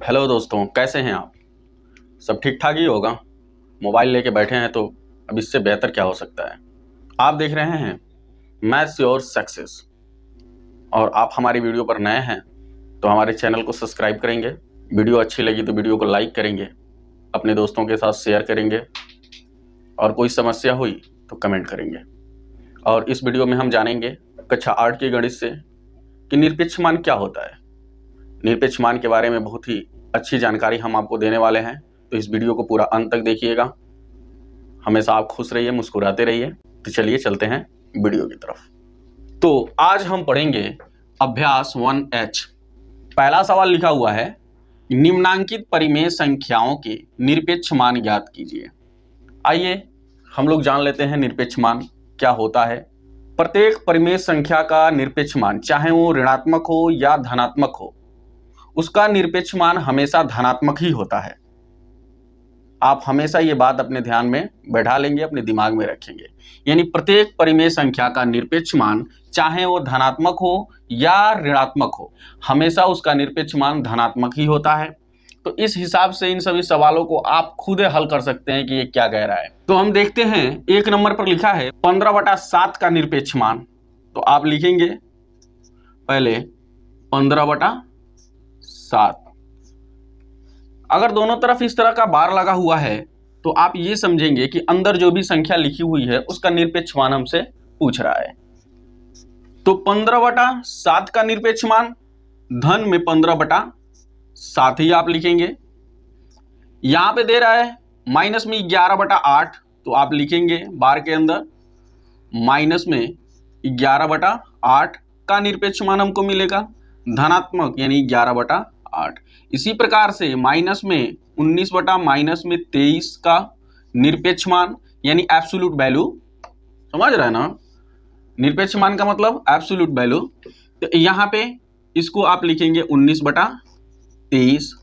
Hello दोस्तों, कैसे हैं आप? सब ठीक ठाक ही होगा। मोबाइल लेके बैठे हैं तो अब इससे बेहतर क्या हो सकता है। आप देख रहे हैं मैथ्स योर सक्सेस और आप हमारी वीडियो पर नए हैं तो हमारे चैनल को सब्सक्राइब करेंगे। वीडियो अच्छी लगी तो वीडियो को लाइक करेंगे, अपने दोस्तों के साथ शेयर करेंगे और कोई समस्या हुई तो कमेंट करेंगे। और इस वीडियो में हम जानेंगे कक्षा 8 की गणित से कि निरपेक्ष मान क्या होता है। निरपेक्ष मान के बारे में बहुत ही अच्छी जानकारी हम आपको देने वाले हैं, तो इस वीडियो को पूरा अंत तक देखिएगा। हमेशा आप खुश रहिए, मुस्कुराते रहिए। तो चलिए चलते हैं वीडियो की तरफ। तो आज हम पढ़ेंगे अभ्यास 1H। पहला सवाल लिखा हुआ है, निम्नांकित परिमेय संख्याओं के निरपेक्ष मान ज्ञात कीजिए। आइए हम लोग जान लेते हैं निरपेक्ष मान क्या होता है। प्रत्येक परिमेय संख्या का निरपेक्ष मान, चाहे वो ऋणात्मक हो या धनात्मक हो, उसका निरपेक्ष मान हमेशा धनात्मक ही होता है। आप हमेशा ये बात अपने ध्यान में बैठा लेंगे, अपने दिमाग में रखेंगे। यानी प्रत्येक परिमेय संख्या का निरपेक्ष मान, चाहे वो धनात्मक हो या ऋणात्मक हो, हमेशा उसका निरपेक्ष मान धनात्मक ही होता है। तो इस हिसाब से इन सभी सवालों को आप खुद हल कर सकते हैं कि ये क्या कह रहा है। तो हम देखते हैं, एक नंबर पर लिखा है 15/7 का निरपेक्ष मान। तो आप लिखेंगे पहले 15/7। अगर दोनों तरफ इस तरह का बार लगा हुआ है तो आप ये समझेंगे कि अंदर जो भी संख्या लिखी हुई है उसका निरपेक्ष मान हमसे पूछ रहा है। तो 15/7 का निरपेक्ष मान धन में 15/7 ही आप लिखेंगे। यहां पे दे रहा है माइनस में 11/8, तो आप लिखेंगे बार के अंदर माइनस में 11/8 का निरपेक्ष मान हमको मिलेगा धनात्मक, यानी 11/8। इसी प्रकार से माइनस में 19/-23 का निरपेक्ष मान, यानी एब्सोल्यूट वैल्यू। समझ रहे हैं ना, निरपेक्ष मान का मतलब एब्सोल्यूट वैल्यू। तो यहाँ पे इसको आप लिखेंगे 19/23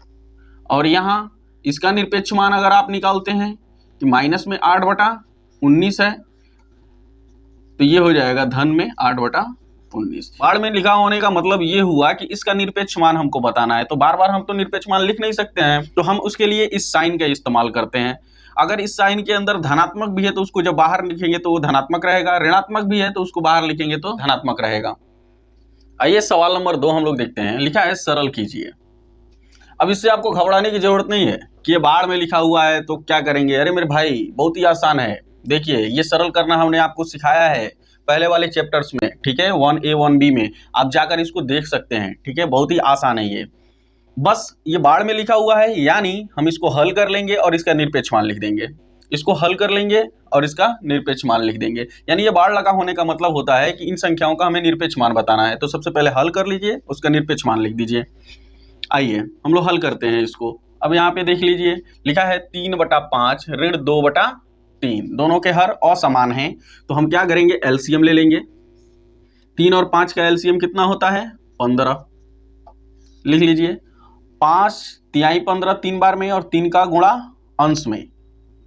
और यहाँ इसका निरपेक्ष मान अगर आप निकालते हैं कि माइनस में 8/19 है तो ये हो जाएगा धन में 8/19। बार में लिखा होने का मतलब ये हुआ कि इसका निरपेक्ष मान हमको बताना है। तो बार बार हम तो निरपेक्ष मान लिख नहीं सकते हैं, तो हम उसके लिए इस साइन का इस्तेमाल करते हैं। अगर इस साइन के अंदर धनात्मक भी है तो उसको जब बाहर लिखेंगे तो वो धनात्मक रहेगा, ऋणात्मक भी है तो उसको बाहर लिखेंगे तो धनात्मक रहेगा। आइए सवाल नंबर 2 हम लोग देखते हैं। लिखा है सरल कीजिए। अब इससे आपको घबराने की जरूरत नहीं है कि ये बाढ़ में लिखा हुआ है तो क्या करेंगे। अरे मेरे भाई, बहुत ही आसान है। देखिए, ये सरल करना हमने आपको सिखाया है पहले वाले चैप्टर्स में, ठीक है, 1A 1B में। आप जाकर इसको देख सकते हैं, ठीक है, बहुत ही आसान है ये। बस ये बाढ़ में लिखा हुआ है, यानी हम इसको हल कर लेंगे और इसका निरपेक्ष मान लिख देंगे। इसको हल कर लेंगे और इसका निरपेक्ष मान लिख देंगे। यानी ये बाढ़ लगा होने का मतलब होता है कि इन संख्याओं का हमें निरपेक्ष मान बताना है। तो सबसे पहले हल कर लीजिए, उसका निरपेक्ष मान लिख दीजिए। आइए हम लोग हल करते हैं इसको। अब यहाँ पे देख लीजिए, लिखा है 3/5 ऋण 2/3। दोनों के हर असमान हैं, तो हम क्या करेंगे, एलसीएम ले लेंगे। 3 और 5 का एलसीएम कितना होता है, 15। लिख लीजिए 5 तिहाई 15 3 बार में और 3 का गुणा अंश में,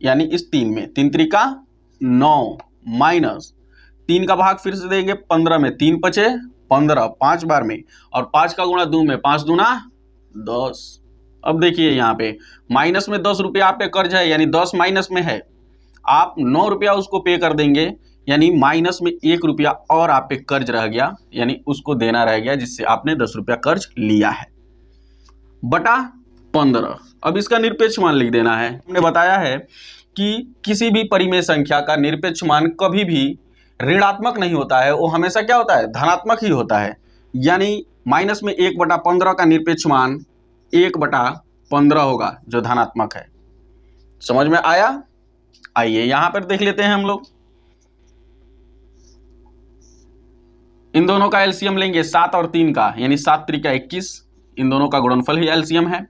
यानी इस 3 में 3 त्रिका 9 माइनस 3 का भाग फिर से देंगे 15 में, 3 बचे 15 5 बार में और 5 का गुणा 2 में, 5 दूना 10। अब देखिए यहाँ पे माइनस में 10 रुपया आप पे कर्ज है, यानी 10 माइनस में है, आप 9 रुपया उसको पे कर देंगे, यानी माइनस में 1 रुपया और आप पे कर्ज रह गया, यानी उसको देना रह गया जिससे आपने 10 रुपया कर्ज लिया है, बटा 15। अब इसका निरपेक्ष मान लिख देना है। हमने बताया है कि किसी भी परिमेय संख्या का निरपेक्ष मान कभी भी ऋणात्मक नहीं होता है, वो हमेशा क्या होता है, धनात्मक ही होता है। यानी माइनस में 1/15 का निरपेक्ष मान 1/15 होगा जो धनात्मक है। समझ में आया? आइए यहां पर देख लेते हैं हम लोग। इन दोनों का एलसीएम लेंगे 7 और 3 का, यानी 7 त्रिका 21। इन दोनों का गुणनफल ही एलसीएम है।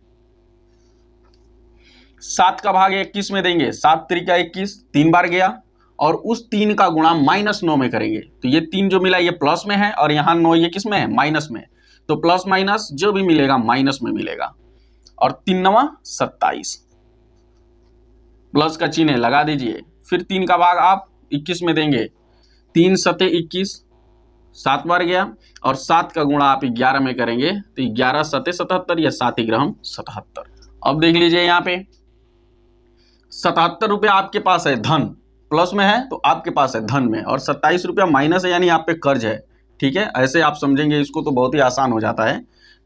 7 का भाग 21 में देंगे, 7 त्रिका 21 3 बार गया और उस 3 का गुणा -9 में करेंगे। तो ये 3 जो मिला ये प्लस में है और यहाँ 9 ये किस में है, माइनस में। तो प्लस माइनस जो भी मिलेगा माइनस में मिलेगा। और 3 9 27, प्लस का चिन्ह लगा दीजिए। फिर 3 का भाग आप 21 में देंगे, 3 7 21 7 बार गया, और 7 का गुणा आप 11 में करेंगे तो 11 सते 77 या 7 ग्राम 77। अब देख लीजिए यहाँ पे 77 रुपया आपके पास है धन, प्लस में है तो आपके पास है धन में, और 27 रुपया माइनस है यानी आप पे कर्ज है। ठीक है, ऐसे आप समझेंगे इसको तो बहुत ही आसान हो जाता है।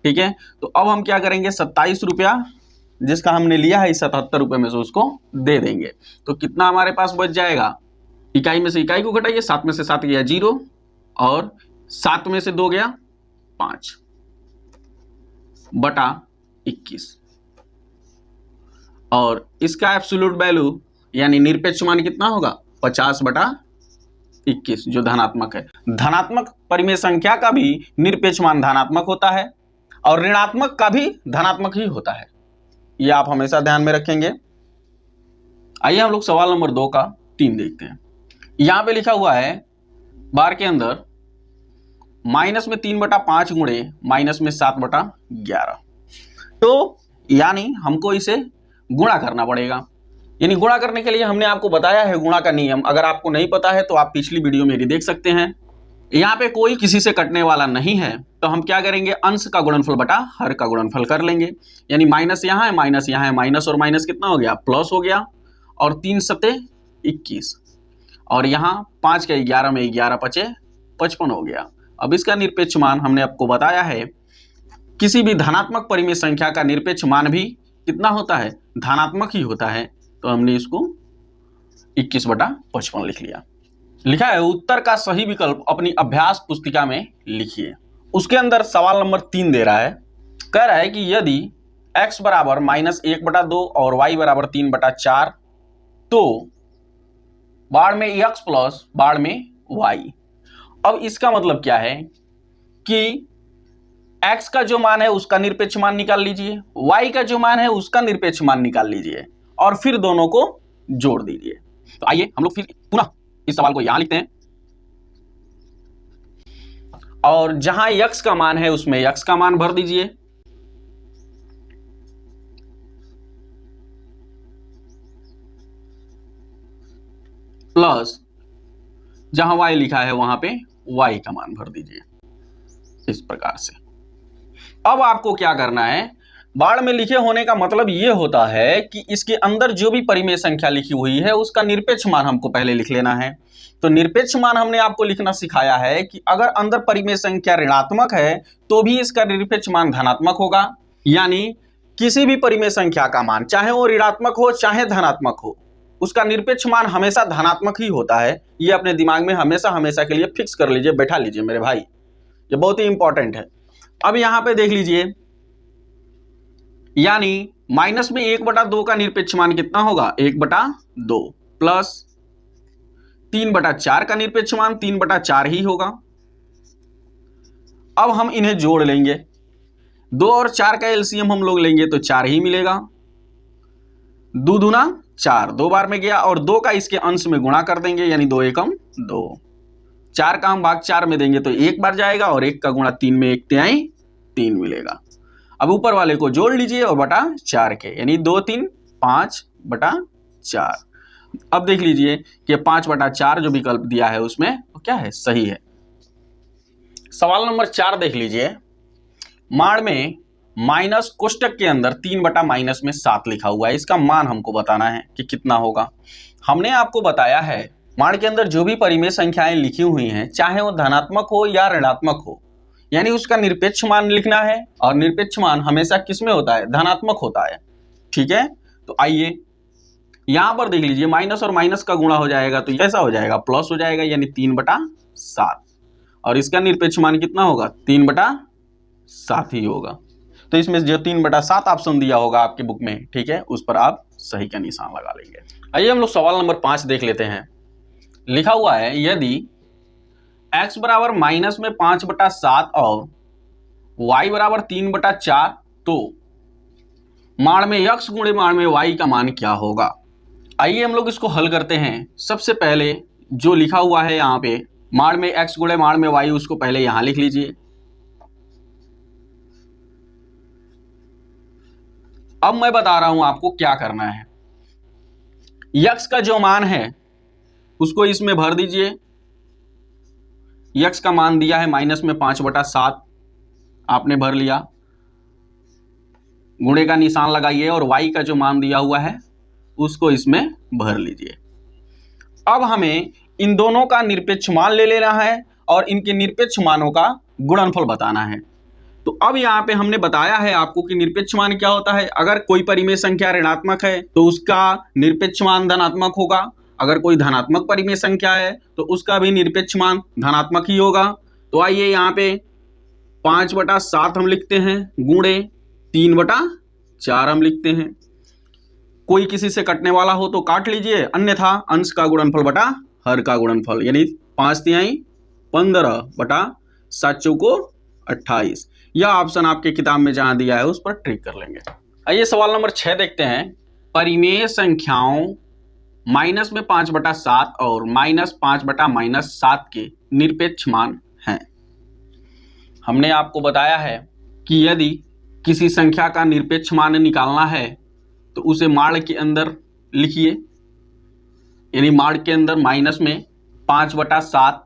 ठीक है, तो अब हम क्या करेंगे, 27 रुपया जिसका हमने लिया है इस 77 रुपये में से उसको दे देंगे, तो कितना हमारे पास बच जाएगा, इकाई में से इकाई को घटाइए, 7 में से 7 गया 0, और 7 में से 2 गया 5 बटा 21, और इसका एब्सोल्यूट वैल्यू यानी निरपेक्ष मान कितना होगा, 50 बटा 21 जो धनात्मक है। धनात्मक परिमेय संख्या का भी निरपेक्ष मान धनात्मक होता है और ऋणात्मक का भी धनात्मक ही होता है, ये आप हमेशा ध्यान में रखेंगे। आइए हम लोग सवाल नंबर 2 का 3 देखते हैं। यहां पे लिखा हुआ है बार के अंदर माइनस में 3/5 गुणे माइनस में 7/11, तो यानी हमको इसे गुणा करना पड़ेगा। यानी गुणा करने के लिए हमने आपको बताया है गुणा का नियम, अगर आपको नहीं पता है तो आप पिछली वीडियो मेरी देख सकते हैं। यहाँ पे कोई किसी से कटने वाला नहीं है, तो हम क्या करेंगे, अंश का गुणनफल बटा हर का गुणनफल कर लेंगे। यानी माइनस यहाँ है, माइनस यहाँ है, माइनस और माइनस कितना हो गया, प्लस हो गया, और 3 सते 21, और यहाँ 5 के 11 में 11 पचे 55 हो गया। अब इसका निरपेक्ष मान हमने आपको बताया है, किसी भी धनात्मक परिमेय संख्या का निरपेक्ष मान भी कितना होता है, धनात्मक ही होता है, तो हमने इसको 21/55 लिख लिया। लिखा है उत्तर का सही विकल्प अपनी अभ्यास पुस्तिका में लिखिए। उसके अंदर सवाल नंबर 3 दे रहा है, कह रहा है कि यदि x बराबर -1/2 और y बराबर 3/4, तो बाड़ में x प्लस बाड़ में y। अब इसका मतलब क्या है कि x का जो मान है उसका निरपेक्ष मान निकाल लीजिए, y का जो मान है उसका निरपेक्ष मान निकाल लीजिए, और फिर दोनों को जोड़ दीजिए। तो आइए हम लोग फिर पुनः इस सवाल को यहां लिखते हैं, और जहां x का मान है उसमें x का मान भर दीजिए, प्लस जहां y लिखा है वहां पे y का मान भर दीजिए, इस प्रकार से। अब आपको क्या करना है, बाड़ में लिखे होने का मतलब यह होता है कि इसके अंदर जो भी परिमेय संख्या लिखी हुई है उसका निरपेक्ष मान हमको पहले लिख लेना है। तो निरपेक्ष मान हमने आपको लिखना सिखाया है कि अगर अंदर परिमेय संख्या ऋणात्मक है तो भी इसका निरपेक्ष मान धनात्मक होगा। यानी किसी भी परिमेय संख्या का मान चाहे वो ऋणात्मक हो चाहे धनात्मक हो, उसका निरपेक्ष मान हमेशा धनात्मक ही होता है। ये अपने दिमाग में हमेशा हमेशा के लिए फिक्स कर लीजिए, बैठा लीजिए मेरे भाई, ये बहुत ही इंपॉर्टेंट है। अब यहां पे देख लीजिए, यानी माइनस में 1/2 का निरपेक्ष मान कितना होगा, 1/2, प्लस 3/4 का निरपेक्ष मान 3/4 ही होगा। अब हम इन्हें जोड़ लेंगे, 2 और 4 का एलसीएम हम लोग लेंगे तो 4 ही मिलेगा, 2 दूना 4, 2 बार में गया, और 2 का इसके अंश में गुणा कर देंगे, यानी 2 एकम 2, 4 का हम भाग 4 में देंगे तो 1 बार जाएगा, और 1 का गुणा 3 में 1 तिहाई 3 मिलेगा। अब ऊपर वाले को जोड़ लीजिए और बटा 4 के, यानी 2 3 5/4। अब देख लीजिए कि 5/4 जो विकल्प दिया है उसमें तो क्या है, सही है। सवाल नंबर 4 देख लीजिए, माड़ में माइनस कोष्टक के अंदर 3/-7 लिखा हुआ है, इसका मान हमको बताना है कि कितना होगा। हमने आपको बताया है माड़ के अंदर जो भी परिमेय संख्याएं लिखी हुई हैं चाहे वो धनात्मक हो या ऋणात्मक हो, यानी उसका निरपेक्ष मान लिखना है, और निरपेक्ष मान हमेशा किसमें होता है, धनात्मक होता है। ठीक है, तो आइए यहां पर देख लीजिए, माइनस और माइनस का गुणा हो जाएगा तो कैसा हो जाएगा, प्लस हो जाएगा, यानी 3/7, और इसका निरपेक्ष मान कितना होगा, 3/7 ही होगा। तो इसमें जो 3/7 ऑप्शन दिया होगा आपके बुक में, ठीक है, उस पर आप सही का निशान लगा लेंगे। आइए हम लोग सवाल नंबर 5 देख लेते हैं। लिखा हुआ है यदि x बराबर माइनस में 5/7 और y बराबर 3/4, तो माड़ में x गुणे माड़ में y का मान क्या होगा। आइए हम लोग इसको हल करते हैं। सबसे पहले जो लिखा हुआ है यहाँ पे माड़ में x गुणे माड़ में y, उसको पहले यहां लिख लीजिए। अब मैं बता रहा हूं आपको क्या करना है, x का जो मान है उसको इसमें भर दीजिए, यक्स का मान दिया है माइनस में 5/7, आपने भर लिया, गुणे का निशान लगाइए और y का जो मान दिया हुआ है उसको इसमें भर लीजिए। अब हमें इन दोनों का निरपेक्ष मान ले लेना है और इनके निरपेक्ष मानों का गुणनफल बताना है। तो अब यहाँ पे हमने बताया है आपको कि निरपेक्ष मान क्या होता है। अगर कोई परिमेय संख्या ऋणात्मक है तो उसका निरपेक्ष मान धनात्मक होगा, अगर कोई धनात्मक परिमेय संख्या है तो उसका भी निरपेक्ष मान धनात्मक ही होगा। तो आइए यहाँ पे 5/7 हम लिखते हैं, गुणे 3/4 हम लिखते हैं। कोई किसी से कटने वाला हो तो काट लीजिए, अन्यथा अंश का गुणनफल बटा हर का गुणनफल, यानी 5×3 15/7×4 = 28। यह ऑप्शन आपके किताब में जहां दिया है उस पर ट्रिक कर लेंगे। आइए सवाल नंबर 6 देखते हैं। परिमेय संख्याओं माइनस में 5/7 और -5/-7 के निरपेक्ष मान हैं। हमने आपको बताया है कि यदि किसी संख्या का निरपेक्ष मान निकालना है तो उसे माड़ के अंदर लिखिए, यानी माड़ के अंदर माइनस में 5/7।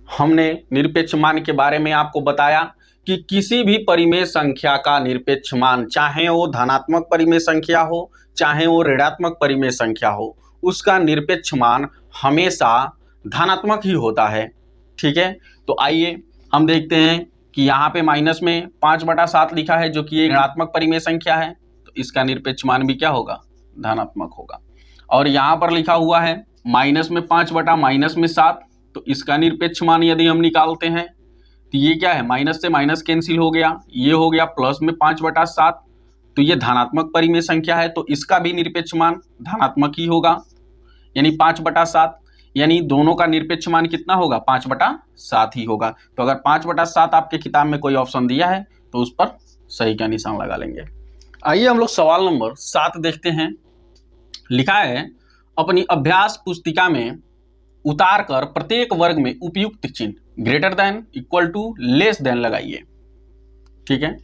हमने निरपेक्ष मान के बारे में आपको बताया कि किसी भी परिमेय संख्या का निरपेक्ष मान, चाहे वो धनात्मक परिमेय संख्या हो चाहे वो ऋणात्मक परिमेय संख्या हो, उसका निरपेक्ष मान हमेशा धनात्मक ही होता है। ठीक है, तो आइए हम देखते हैं कि यहाँ पे माइनस में 5/7 लिखा है जो कि एक ऋणात्मक परिमेय संख्या है, तो इसका निरपेक्ष मान भी क्या होगा, धनात्मक होगा। और यहाँ पर लिखा हुआ है माइनस में 5/-7, तो इसका निरपेक्ष मान यदि हम निकालते हैं तो ये क्या है, माइनस से माइनस कैंसिल हो गया, ये हो गया प्लस में 5/7, तो ये धनात्मक परिमेय संख्या है तो इसका भी निरपेक्ष मान धनात्मक ही होगा, यानी 5/7। यानी दोनों का निरपेक्ष मान कितना होगा, 5/7 ही होगा। तो अगर 5/7 आपके किताब में कोई ऑप्शन दिया है तो उस पर सही का निशान लगा लेंगे। आइए हम लोग सवाल नंबर 7 देखते हैं। लिखा है अपनी अभ्यास पुस्तिका में उतार कर प्रत्येक वर्ग में उपयुक्त चिन्ह greater than, equal to, less than लगाइए। ठीक है,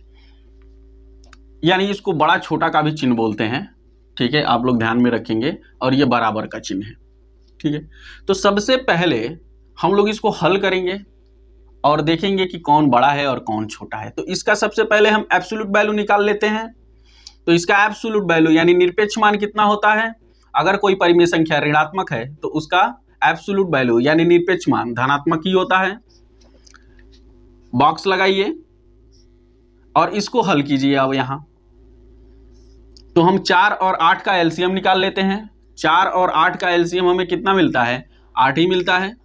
यानी इसको बड़ा छोटा का भी चिन्ह बोलते हैं। ठीक है, आप लोग ध्यान में रखेंगे, और ये बराबर का चिन्ह है। ठीक है, तो सबसे पहले हम लोग इसको हल करेंगे और देखेंगे कि कौन बड़ा है और कौन छोटा है। तो इसका सबसे पहले हम एब्सोल्यूट वैल्यू निकाल लेते हैं। तो इसका एब्सोल्यूट वैल्यू यानी निरपेक्ष मान कितना होता है, अगर कोई परिमेय संख्या ऋणात्मक है तो उसका एब्सोल्यूट वैल्यू यानी निरपेक्ष मान धनात्मक ही होता है। बॉक्स लगाइए और इसको हल कीजिए। अब यहां तो हम 4 और 8 का एलसीएम निकाल लेते हैं। 4 और 8 का एलसीएम हमें कितना मिलता है, 8 ही मिलता है।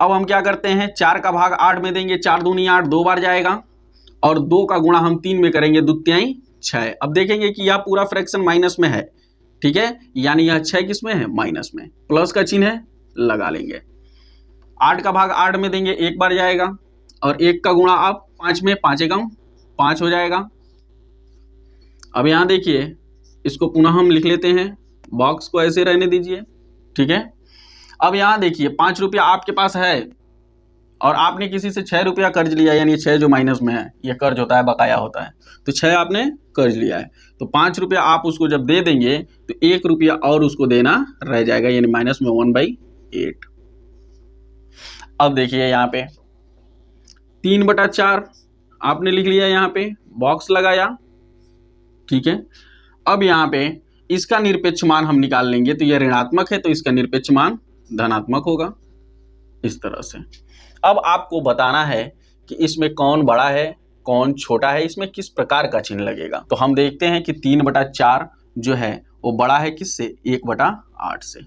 अब हम क्या करते हैं, 4 का भाग 8 में देंगे, 4 दूनी 8, 2 बार जाएगा, और 2 का गुणा हम 3 में करेंगे, 2 तिहाई 6। अब देखेंगे कि यह पूरा फ्रैक्शन माइनस में है। ठीक है, यानी यह 6 किस में है, माइनस में, प्लस का चिन्ह है, लगा लेंगे। 8 का भाग 8 में देंगे, 1 बार जाएगा, और 1 का गुणा आप 5 में, 5 एकम 5 हो जाएगा। अब यहां देखिए, इसको पुनः हम लिख लेते हैं, बॉक्स को ऐसे रहने दीजिए। ठीक है, अब यहां देखिए 5 रुपया आपके पास है और आपने किसी से 6 रुपया कर्ज लिया, यानी 6 जो माइनस में है, ये कर्ज होता है, बकाया होता है, तो 6 आपने कर्ज लिया है, तो 5 रुपया आप उसको जब दे देंगे तो 1 रुपया और उसको देना रह जाएगा, यानी माइनस में 1/8। अब देखिए यहाँ पे 3/4 आपने लिख लिया, यहाँ पे बॉक्स लगाया। ठीक है, अब यहाँ पे इसका निरपेक्ष मान हम निकाल लेंगे, तो यह ऋणात्मक है तो इसका निरपेक्ष मान धनात्मक होगा, इस तरह से। अब आपको बताना है कि इसमें कौन बड़ा है कौन छोटा है, इसमें किस प्रकार का चिन्ह लगेगा। तो हम देखते हैं कि 3/4 जो है वो बड़ा है किससे, 1/8 से।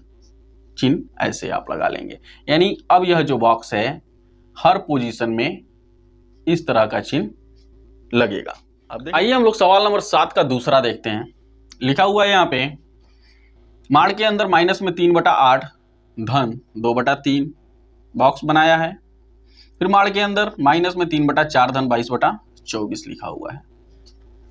चिन्ह ऐसे आप लगा लेंगे, यानी अब यह जो बॉक्स है हर पोजीशन में इस तरह का चिन्ह लगेगा। अब आइए हम लोग सवाल नंबर 7 का दूसरा देखते हैं। लिखा हुआ है यहाँ पे माड़ के अंदर माइनस में 3/8 धन 2/3 बॉक्स बनाया है। फिर माड़ के अंदर माइनस में 3/4 धन 22/24 लिखा हुआ है।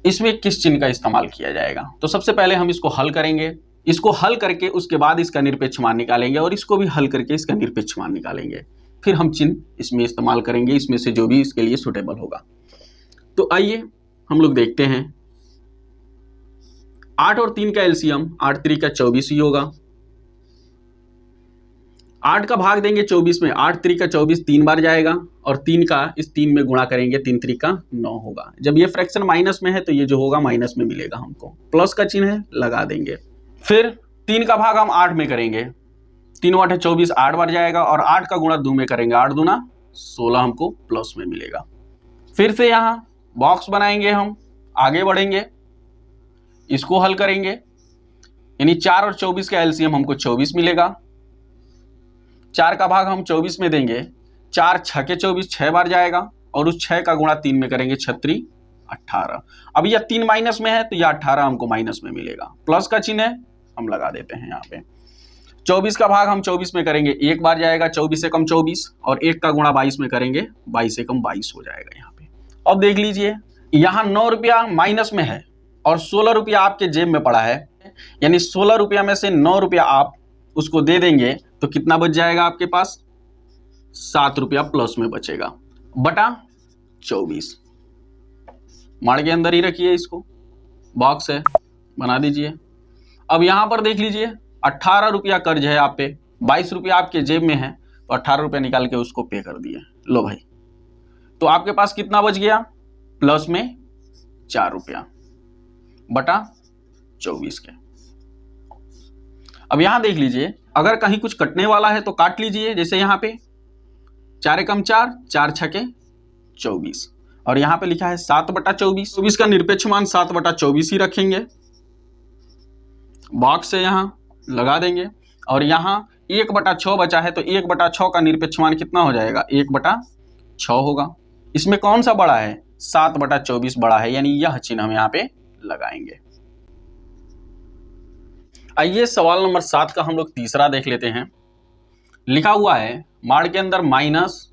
इसमें किस चिन्ह का इस्तेमाल किया जाएगा, तो सबसे पहले हम इसको हल करेंगे। इसको हल करके उसके बाद इसका निरपेक्ष मान निकालेंगे और इसको भी हल करके इसका निरपेक्ष मान निकालेंगे। फिर हम चिन्ह इसमें इस्तेमाल करेंगे, इसमें से जो भी इसके लिए सुटेबल होगा। तो आइए हम लोग देखते हैं। 8 और 3 का एलसीएम 8×3 = 24 ही होगा। 8 का भाग देंगे 24 में, 8 3 का 24 3 बार जाएगा और 3 का इस 3 में गुणा करेंगे, 3 3 का 9 होगा। जब ये फ्रैक्शन माइनस में है तो ये जो होगा माइनस में मिलेगा हमको, प्लस का चिन्ह है लगा देंगे। फिर 3 का भाग हम 8 में करेंगे, 3 8 है 24 8 बार जाएगा और 8 का गुणा 2 में करेंगे, 8 दूना 16 हमको प्लस में मिलेगा। फिर से यहाँ बॉक्स बनाएंगे, हम आगे बढ़ेंगे, इसको हल करेंगे, यानी 4 और 24 का एलसीएम हमको 24 मिलेगा। 4 का भाग हम 24 में देंगे, 4 6 के 24 6 बार जाएगा और उस 6 का गुणा 3 में करेंगे, 36 18। अब यह 3 माइनस में है तो यह 18 हमको माइनस में मिलेगा, प्लस का चिन्ह है हम लगा देते हैं यहाँ पे। 24 का भाग हम 24 में करेंगे, 1 बार जाएगा, 24 से कम 24 और 1 का गुणा 22 में करेंगे, 22 से कम 22 हो जाएगा यहाँ पे। अब देख लीजिए यहाँ 9 रुपया माइनस में है और 16 रुपया आपके जेब में पड़ा है, यानी 16 रुपया में से 9 रुपया आप उसको दे देंगे तो कितना बच जाएगा आपके पास, 7 रुपया प्लस में बचेगा, बटा 24। मार के अंदर ही रखिए, इसको बॉक्स है बना दीजिए। अब यहां पर देख लीजिए 18 रुपया कर्ज है आप पे, 22 रुपया आपके जेब में है तो 18 रुपया निकाल के उसको पे कर दिए, लो भाई। तो आपके पास कितना बच गया, प्लस में 4 रुपया बटा 24 के। अब यहां देख लीजिए अगर कहीं कुछ कटने वाला है तो काट लीजिए, जैसे यहाँ पे 4 एकम 4, 4 छके 24 और यहाँ पे लिखा है 7 बटा 24। 24 का निरपेक्ष मान 7 बटा 24 ही रखेंगे, बॉक्स से यहाँ लगा देंगे। और यहाँ 1 बटा 6 बचा है तो 1 बटा 6 का निरपेक्ष मान कितना हो जाएगा, 1 बटा 6 होगा। इसमें कौन सा बड़ा है, 7 बटा 24 बड़ा है, यानी यह चिन्ह हम यहाँ पे लगाएंगे। आइए सवाल नंबर 7 का हम लोग तीसरा देख लेते हैं। लिखा हुआ है माड़ के अंदर माइनस,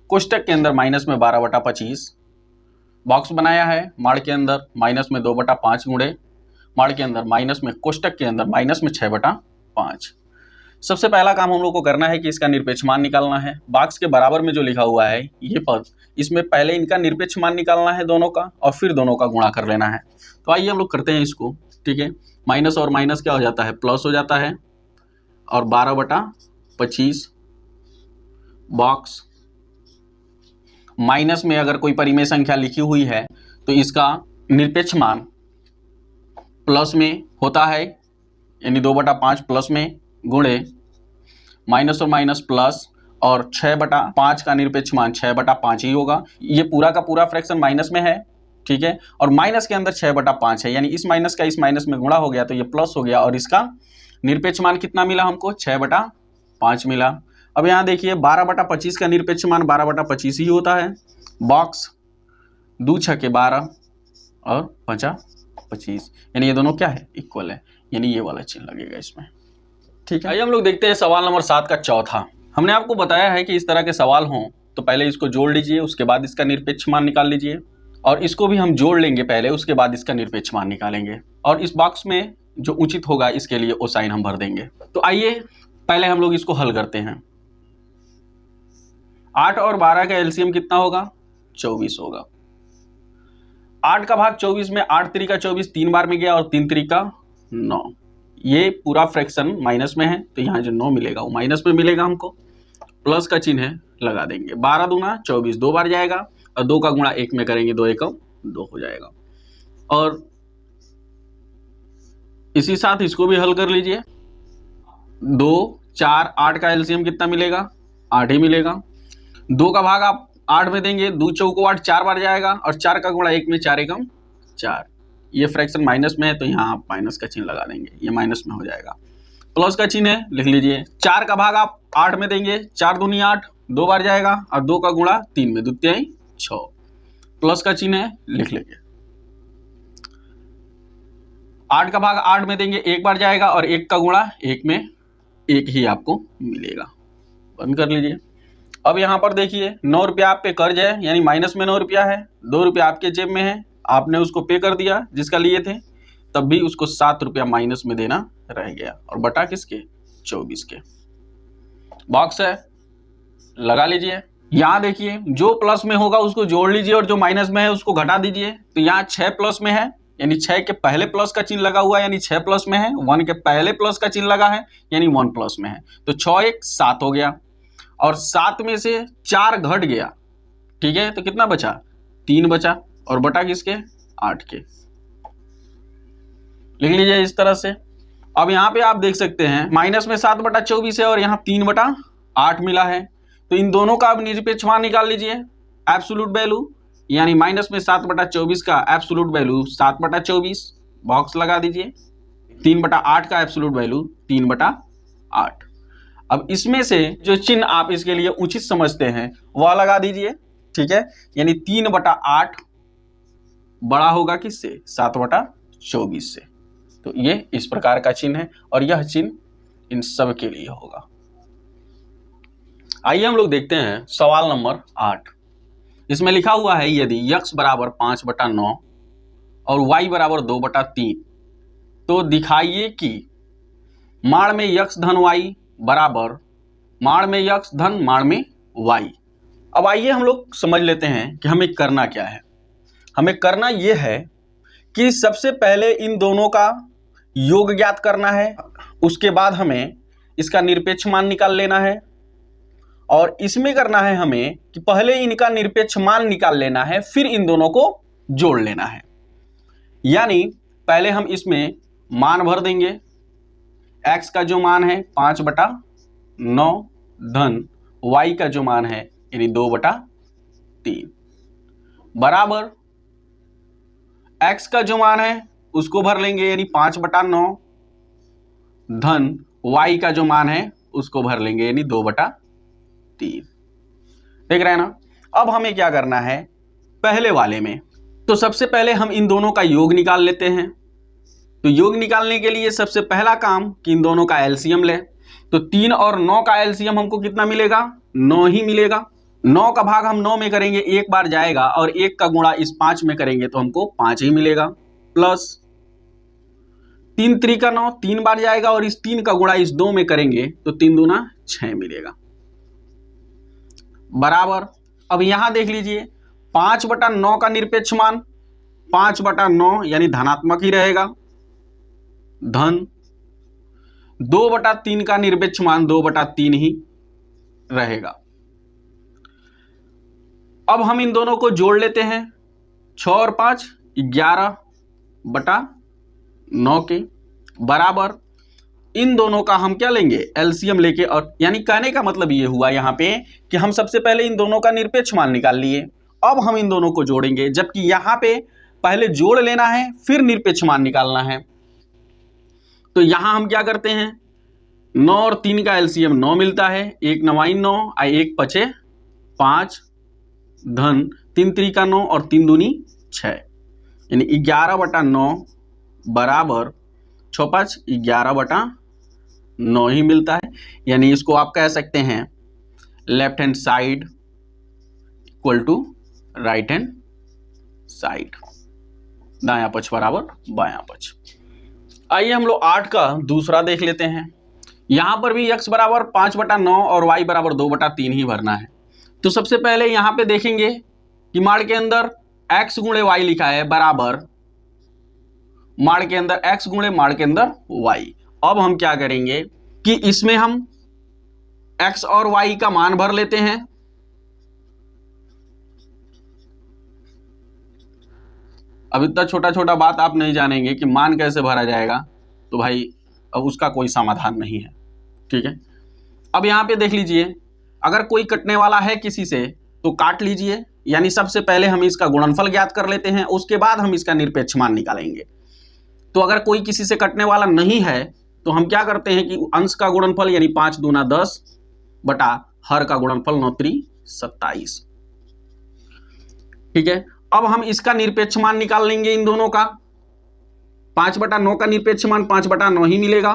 कोष्टक के अंदर माइनस में 12 बटा 25, बॉक्स बनाया है, माड़ के अंदर माइनस में 2 बटा 5 गुणे, माड़ के अंदर माइनस में, कोष्टक के अंदर माइनस में 6 बटा 5। सबसे पहला काम हम लोग को करना है कि इसका निरपेक्ष मान निकालना है। बॉक्स के बराबर में जो लिखा हुआ है ये पद, इसमें पहले इनका निरपेक्ष मान निकालना है दोनों का और फिर दोनों का गुणा कर लेना है। तो आइए हम लोग करते हैं इसको, ठीक है। माइनस और माइनस क्या हो जाता है, प्लस हो जाता है और 12 बटा 25 बॉक्स। माइनस में अगर कोई परिमेय संख्या लिखी हुई है तो इसका निरपेक्ष मान प्लस में होता है, यानी 2 बटा 5 प्लस में गुणे माइनस और माइनस प्लस और 6 बटा 5 का निरपेक्ष मान 6 बटा 5 ही होगा। ये पूरा का पूरा फ्रैक्शन माइनस में है, ठीक है, और माइनस के अंदर 6 बटा 5 है, यानी इस माइनस का इस माइनस में गुणा हो गया तो ये प्लस हो गया और इसका निरपेक्ष मान कितना मिला हमको, 6 बटा 5 मिला। अब यहाँ देखिए 12 बटा 25 का निरपेक्ष मान 12 बटा 25 ही होता है, बॉक्स 2 छके 12 और 5 25, यानी ये दोनों क्या है, इक्वल है, यानी ये वाला चिन्ह लगेगा इसमें, ठीक है। आइए हम लोग देखते हैं सवाल नंबर 7 का चौथा। हमने आपको बताया है कि इस तरह के सवाल हों तो पहले इसको जोड़ लीजिए, उसके बाद इसका निरपेक्ष मान निकाल लीजिए, और इसको भी हम जोड़ लेंगे पहले, उसके बाद इसका निरपेक्ष मान निकालेंगे, और इस बॉक्स में जो उचित होगा इसके लिए वो साइन हम भर देंगे। तो आइए पहले हम लोग इसको हल करते हैं। 8 और 12 का एलसीएम कितना होगा, 24 होगा। 8 का भाग 24 में, 8 3 का 24 3 बार में गया और 3 3 का 9। ये पूरा फ्रैक्शन माइनस में है तो यहाँ जो 9 मिलेगा वो माइनस में मिलेगा हमको, प्लस का चिन्ह है लगा देंगे। 12 दूना 24 2 बार जाएगा और 2 का गुणा 1 में करेंगे, 2 एकम 2 हो जाएगा। और इसी साथ इसको भी हल कर लीजिए। 2 4 8 का एलसीएम कितना मिलेगा, 8 ही मिलेगा। 2 का भाग आप 8 में देंगे, 2 चौको 8 4 बार जाएगा और 4 का गुणा 1 में 4 एकम 4। ये फ्रैक्शन माइनस में है तो यहाँ आप माइनस का चिन्ह लगा देंगे, ये माइनस में हो जाएगा। प्लस का चिन्ह है लिख लीजिए। 4 का भाग आप 8 में देंगे, 4 दूनी 8 2 बार जाएगा और 2 का गुणा 3 में, 2 तिहाई 6, प्लस का चिन्ह है लिख लेंगे। 8 का भाग 8 में देंगे, 1 बार जाएगा और 1 का गुणा 1 में 1 ही आपको मिलेगा, बंद कर लीजिए। अब यहाँ पर देखिए 9 रुपया आप पे कर्ज है, यानी माइनस में 9 रुपया है, 2 रुपया आपके जेब में है, आपने उसको पे कर दिया जिसका लिए थे, तब भी उसको 7 रुपया माइनस में देना रह गया और बटा किसके, 24 के। बॉक्स है लगा लीजिए। यहाँ देखिए जो प्लस में होगा उसको जोड़ लीजिए और जो माइनस में है उसको घटा दीजिए। तो यहाँ 6 प्लस में है यानी 6 के पहले प्लस का चिन्ह लगा हुआ है यानी 6 प्लस में है, 1 के पहले प्लस का चिन्ह लगा है यानी 1 प्लस में है। तो 6 1 7 हो गया और 7 में से 4 घट गया, ठीक है, तो कितना बचा? 3 बचा और बटा किसके? 8 के। लिख लीजिए इस तरह से। अब यहाँ पे आप देख सकते हैं माइनस में 7/24 है और यहाँ 3/8 मिला है, तो इन दोनों का अब निरपेक्ष मान निकाल लीजिए, एब्सोल्यूट वैल्यू, यानी माइनस में 7/24 का एब्सोल्यूट वैल्यू 7/24, बॉक्स लगा दीजिए। 3/8 का एब्सोल्यूट वैल्यू 3/8। अब इसमें से जो चिन्ह आप इसके लिए उचित समझते हैं वह लगा दीजिए, ठीक है, यानी 3/8 बड़ा होगा किससे? 7/24 से। तो ये इस प्रकार का चिन्ह है और यह चिन्ह इन सब के लिए होगा। आइए हम लोग देखते हैं सवाल नंबर 8। इसमें लिखा हुआ है यदि x बराबर 5/9 और y बराबर 2/3 तो दिखाइए कि माण में x धन y बराबर माण में x धन माण में y। अब आइए हम लोग समझ लेते हैं कि हमें करना क्या है। हमें करना यह है कि सबसे पहले इन दोनों का योग ज्ञात करना है, उसके बाद हमें इसका निरपेक्ष मान निकाल लेना है और इसमें करना है हमें कि पहले इनका निरपेक्ष मान निकाल लेना है, फिर इन दोनों को जोड़ लेना है। यानी पहले हम इसमें मान भर देंगे। x का जो मान है 5/9 धन y का जो मान है यानी 2/3 बराबर x का जो मान है उसको भर लेंगे यानी 5/9 धन y का जो मान है उसको भर लेंगे यानी 2/3। देख रहे हैं ना। अब हमें क्या करना है पहले वाले में, तो सबसे पहले हम इन दोनों का योग निकाल लेते हैं। तो योग निकालने के लिए सबसे पहला काम कि इन दोनों का एलसीएम ले। तो 3 और 9 का एलसीएम हमको कितना मिलेगा? 9 ही मिलेगा। 9 का भाग हम 9 में करेंगे, एक बार जाएगा, और 1 का गुणा इस 5 में करेंगे तो हमको 5 ही मिलेगा, प्लस 3 3 का 9 3 बार जाएगा और इस 3 का गुणा इस 2 में करेंगे तो 3 दूना 6 मिलेगा, बराबर। अब यहां देख लीजिए 5/9 का निरपेक्ष मान 5/9 यानी धनात्मक ही रहेगा, धन 2/3 का निरपेक्ष मान 2/3 ही रहेगा। अब हम इन दोनों को जोड़ लेते हैं। 6 और 5 11/9 के बराबर इन दोनों का हम क्या लेंगे? एलसीएम लेके, और यानी कहने का मतलब ये हुआ यहाँ पे कि हम सबसे पहले इन दोनों का निरपेक्ष मान निकाल लिए, अब हम इन दोनों को जोड़ेंगे, जबकि यहाँ पे पहले जोड़ लेना है फिर निरपेक्ष मान निकालना है। तो यहाँ हम क्या करते हैं 9 और 3 का एलसीएम 9 मिलता है, 1 9 9 1 5 5 धन 3 3 का 9 और 3 दूनी 6 यानी 11/9 बराबर 6 5 11/9 ही मिलता है। यानी इसको आप कह सकते हैं left hand side equal to right hand side, दायां पक्ष बराबर बायां पक्ष। आइए हम लोग 8 का दूसरा देख लेते हैं। यहां पर भी x बराबर 5/9 और y बराबर 2/3 ही भरना है। तो सबसे पहले यहां पे देखेंगे कि माड़ के अंदर x गुणे y लिखा है बराबर माड़ के अंदर x गुणे माड़ के अंदर y। अब हम क्या करेंगे कि इसमें हम x और y का मान भर लेते हैं। अब इतना छोटा छोटा बात आप नहीं जानेंगे कि मान कैसे भरा जाएगा, तो भाई अब उसका कोई समाधान नहीं है, ठीक है। अब यहां पे देख लीजिए, अगर कोई कटने वाला है किसी से तो काट लीजिए, यानी सबसे पहले हम इसका गुणनफल ज्ञात कर लेते हैं, उसके बाद हम इसका निरपेक्ष मान निकालेंगे। तो अगर कोई किसी से कटने वाला नहीं है तो हम क्या करते हैं कि अंश का गुणनफल यानी 5 दूना 10 बटा हर का गुणनफल 9 3 27, ठीक है। अब हम इसका निरपेक्ष मान निकाल लेंगे इन दोनों का। 5/9 का निरपेक्ष मान 5/9 ही मिलेगा,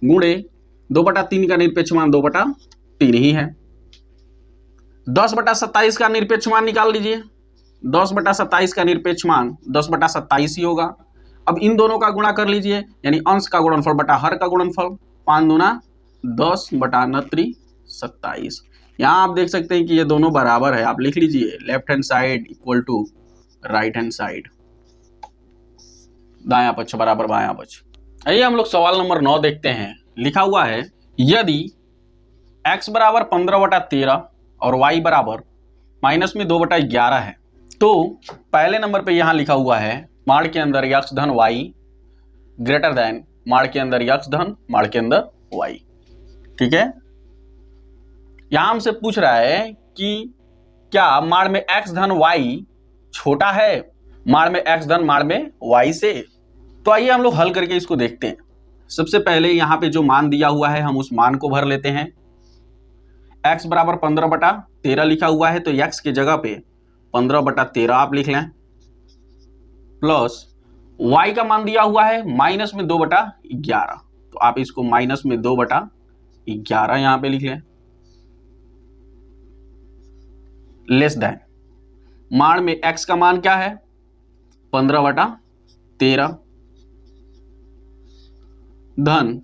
गुणे 2/3 का निरपेक्ष मान 2/3 ही है। 10/27 का निरपेक्ष मान निकाल लीजिए। 10/27 का निरपेक्ष मान 10/27 ही होगा। अब इन दोनों का गुणा कर लीजिए, यानी अंश का गुणनफल बटा हर का गुणनफल, 5 दूना 10 बटा 9 3 27। यहाँ आप देख सकते हैं कि ये दोनों बराबर है। आप लिख लीजिए left hand side equal to right hand side. दायां पक्ष बराबर बायां पक्ष। आइए हम लोग सवाल नंबर 9 देखते हैं। लिखा हुआ है यदि x बराबर 15/13 और y बराबर -2/11 है तो पहले नंबर पे यहां लिखा हुआ है माड़ के अंदर x धन y ग्रेटर देन माड़ के अंदर x धन माड़ के अंदर y। ठीक है, यहां हमसे पूछ रहा है कि क्या माड़ में x धन y छोटा है माड़ में x धन माड़ में y से। तो आइए हम लोग हल करके इसको देखते हैं। सबसे पहले यहां पे जो मान दिया हुआ है हम उस मान को भर लेते हैं। x बराबर 15/13 लिखा हुआ है तो x की जगह पे 15/13 आप लिख लें, प्लस y का मान दिया हुआ है -2/11 तो आप इसको -2/11 यहां पे लिख लें, लेस देन माड़ में x का मान क्या है 15/13 धन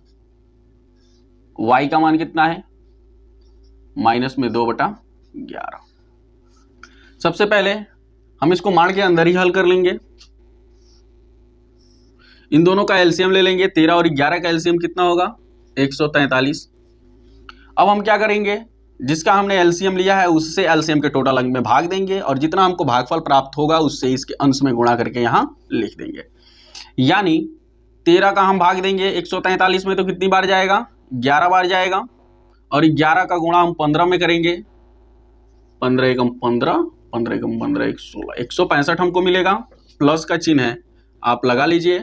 y का मान कितना है -2/11। सबसे पहले हम इसको माड़ के अंदर ही हल कर लेंगे। इन दोनों का एलसीएम ले लेंगे। 13 और 11 का एलसीएम कितना होगा 143। अब हम क्या करेंगे, जिसका हमने एलसीएम लिया है उससे एलसीएम के टोटल अंक में भाग देंगे और जितना हमको भागफल प्राप्त होगा उससे इसके अंश में गुणा करके यहां लिख देंगे। यानी 13 का हम भाग देंगे 143 में तो कितनी बार जाएगा 11 बार जाएगा और 11 का गुणा हम 15 में करेंगे, 15 एकम 15, 15 एकम 15, 165 हमको मिलेगा। प्लस का चिन्ह है आप लगा लीजिए।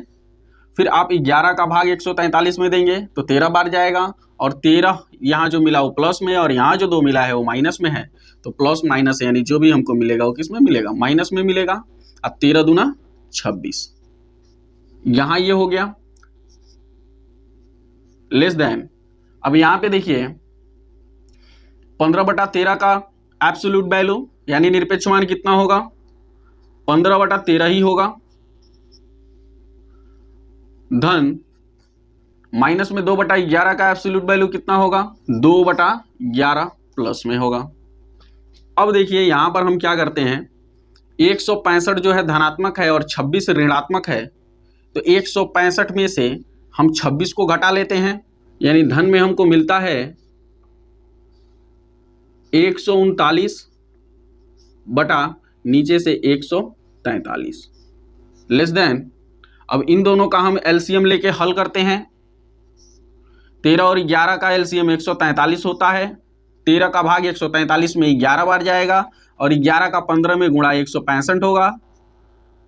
फिर आप 11 का भाग 143 में देंगे तो 13 बार जाएगा और 13 यहाँ जो मिला वो प्लस में और यहाँ जो 2 मिला है वो माइनस में है तो प्लस माइनस यानी जो भी हमको मिलेगा वो किस में मिलेगा माइनस में मिलेगा। अब 13 दूना 26 यहां ये हो गया, लेस देन अब यहां पे देखिए 15/13 का एब्सोल्यूट वैल्यू यानी निरपेक्ष मान कितना होगा 15/13 ही होगा, धन माइनस में 2/11 का एब्सोल्यूट वैल्यू कितना होगा 2/11 प्लस में होगा। अब देखिए यहां पर हम क्या करते हैं 165 जो है धनात्मक है और 26 ऋणात्मक है तो 165 में से हम 26 को घटा लेते हैं यानी धन में हमको मिलता है 139 बटा नीचे से 143 लेस देन। अब इन दोनों का हम एलसीएम लेके हल करते हैं। 13 और 11 का एलसीएम 143 होता है। 13 का भाग 143 में 11 बार जाएगा और 11 का 15 में गुणा 165 होगा,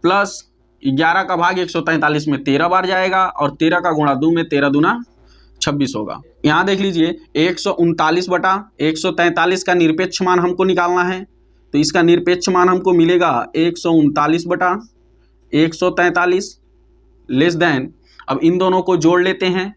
प्लस 11 का भाग 143 में 13 बार जाएगा और 13 का गुणा 2 में 13 दूना 26 होगा। यहां देख लीजिए 139 बटा 143 का निरपेक्ष मान हमको निकालना है तो इसका निरपेक्ष मान हमको मिलेगा 139 बटा 143 लेस देन। अब इन दोनों को जोड़ लेते हैं।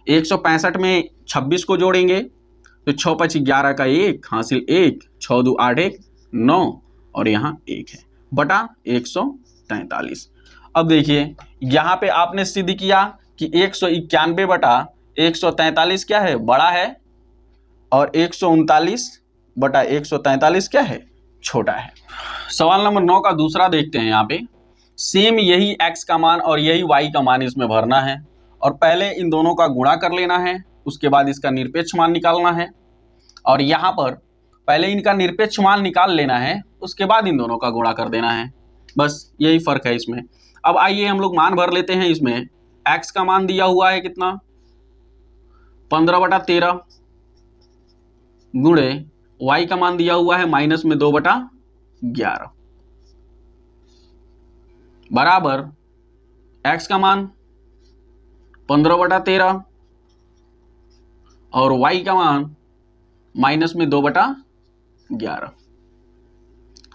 165 में 26 को जोड़ेंगे तो 6 × 5 = 11 का 1 हासिल 1, 6 × 2 = 8, 1 9 और यहाँ 1 है बटा 143। अब देखिए यहाँ पे आपने सिद्ध किया कि 191 बटा 143 क्या है बड़ा है और 139 बटा 143 क्या है छोटा है। सवाल नंबर 9 का दूसरा देखते हैं। यहाँ पे सेम यही x का मान और यही y का मान इसमें भरना है और पहले इन दोनों का गुणा कर लेना है, उसके बाद इसका निरपेक्ष मान निकालना है और यहाँ पर पहले इनका निरपेक्ष मान निकाल लेना है, उसके बाद इन दोनों का गुणा कर देना है, बस यही फर्क है इसमें। अब आइए हम लोग मान भर लेते हैं। इसमें x का मान दिया हुआ है कितना 15/13 गुणे y का मान दिया हुआ है -2/11 बराबर x का मान 15/13 और y का मान -2/11।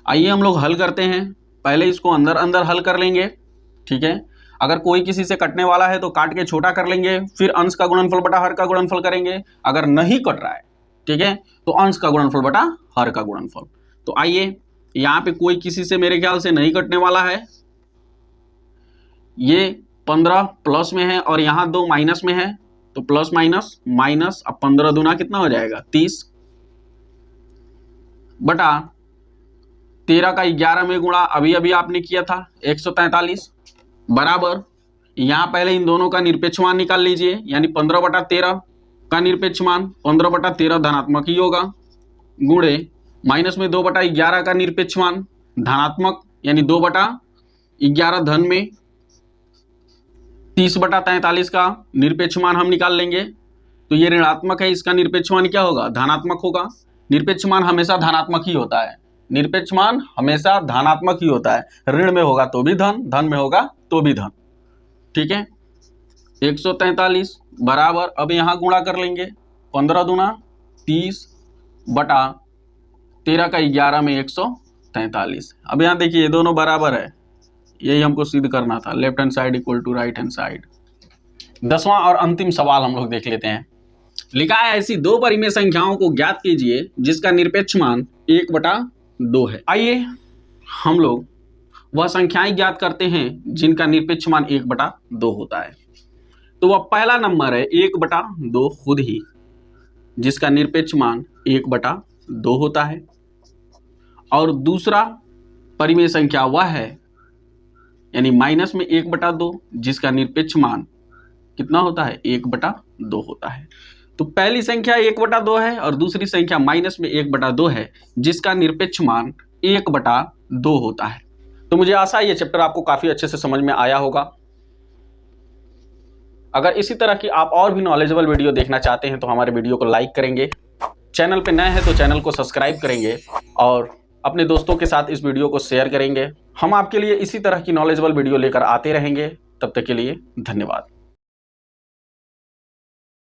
आइए हम लोग हल करते हैं। पहले इसको अंदर अंदर हल कर लेंगे, ठीक है। अगर कोई किसी से कटने वाला है तो काट के छोटा कर लेंगे, फिर अंश का गुणनफल बटा हर का गुणनफल करेंगे। अगर नहीं कट रहा है, ठीक है, तो अंश का गुणनफल बटा हर का गुणनफल। तो आइए यहाँ पे कोई किसी से मेरे ख्याल से नहीं कटने वाला है। ये 15 प्लस में है और यहाँ 2 माइनस में है तो प्लस माइनस माइनस, अब 15 दूना कितना हो जाएगा 30 बटा 13 का 11 में गुणा अभी अभी आपने किया था 143 बराबर यहां पहले इन दोनों का निरपेक्ष मान निकाल लीजिए, यानी 15/13 का निरपेक्ष मान 15/13 धनात्मक ही होगा, गुणे माइनस में 2/11 का निरपेक्ष मान धनात्मक, यानी 2/11 धन में 30/43 का निरपेक्ष मान हम निकाल लेंगे। तो ये ऋणात्मक है, इसका निरपेक्ष मान क्या होगा? धनात्मक होगा। निरपेक्ष मान हमेशा धनात्मक ही होता है, निरपेक्ष मान हमेशा धनात्मक ही होता है। ऋण में होगा तो भी धन, धन में होगा तो भी धन। ठीक है, 143 बराबर, अब यहाँ गुणा कर लेंगे, 15 दूना 30/13 का 11 में 143। अब यहाँ देखिए ये दोनों बराबर है, यही हमको सिद्ध करना था, left hand side equal to right hand side. 10वां और अंतिम सवाल हम लोग देख लेते हैं। लिखा है ऐसी दो परिमेय संख्याओं को ज्ञात कीजिए जिसका निरपेक्ष मान 1/2 है। आइए हम लोग वह संख्याएं ज्ञात करते हैं जिनका निरपेक्ष मान 1/2 होता है। तो वह पहला नंबर है 1/2 खुद ही, जिसका निरपेक्ष मान 1/2 होता है। और दूसरा परिमेय संख्या वह है, यानी माइनस में 1/2, जिसका निरपेक्ष मान कितना होता है? 1/2 होता है। तो पहली संख्या 1/2 है और दूसरी संख्या माइनस में 1/2 है, जिसका निरपेक्ष मान 1/2 होता है। तो मुझे आशा है ये चैप्टर आपको काफी अच्छे से समझ में आया होगा। अगर इसी तरह की आप और भी नॉलेजेबल वीडियो देखना चाहते हैं तो हमारे वीडियो को लाइक करेंगे, चैनल पे नए हैं तो चैनल को सब्सक्राइब करेंगे और अपने दोस्तों के साथ इस वीडियो को शेयर करेंगे। हम आपके लिए इसी तरह की नॉलेजेबल वीडियो लेकर आते रहेंगे। तब तक के लिए धन्यवाद।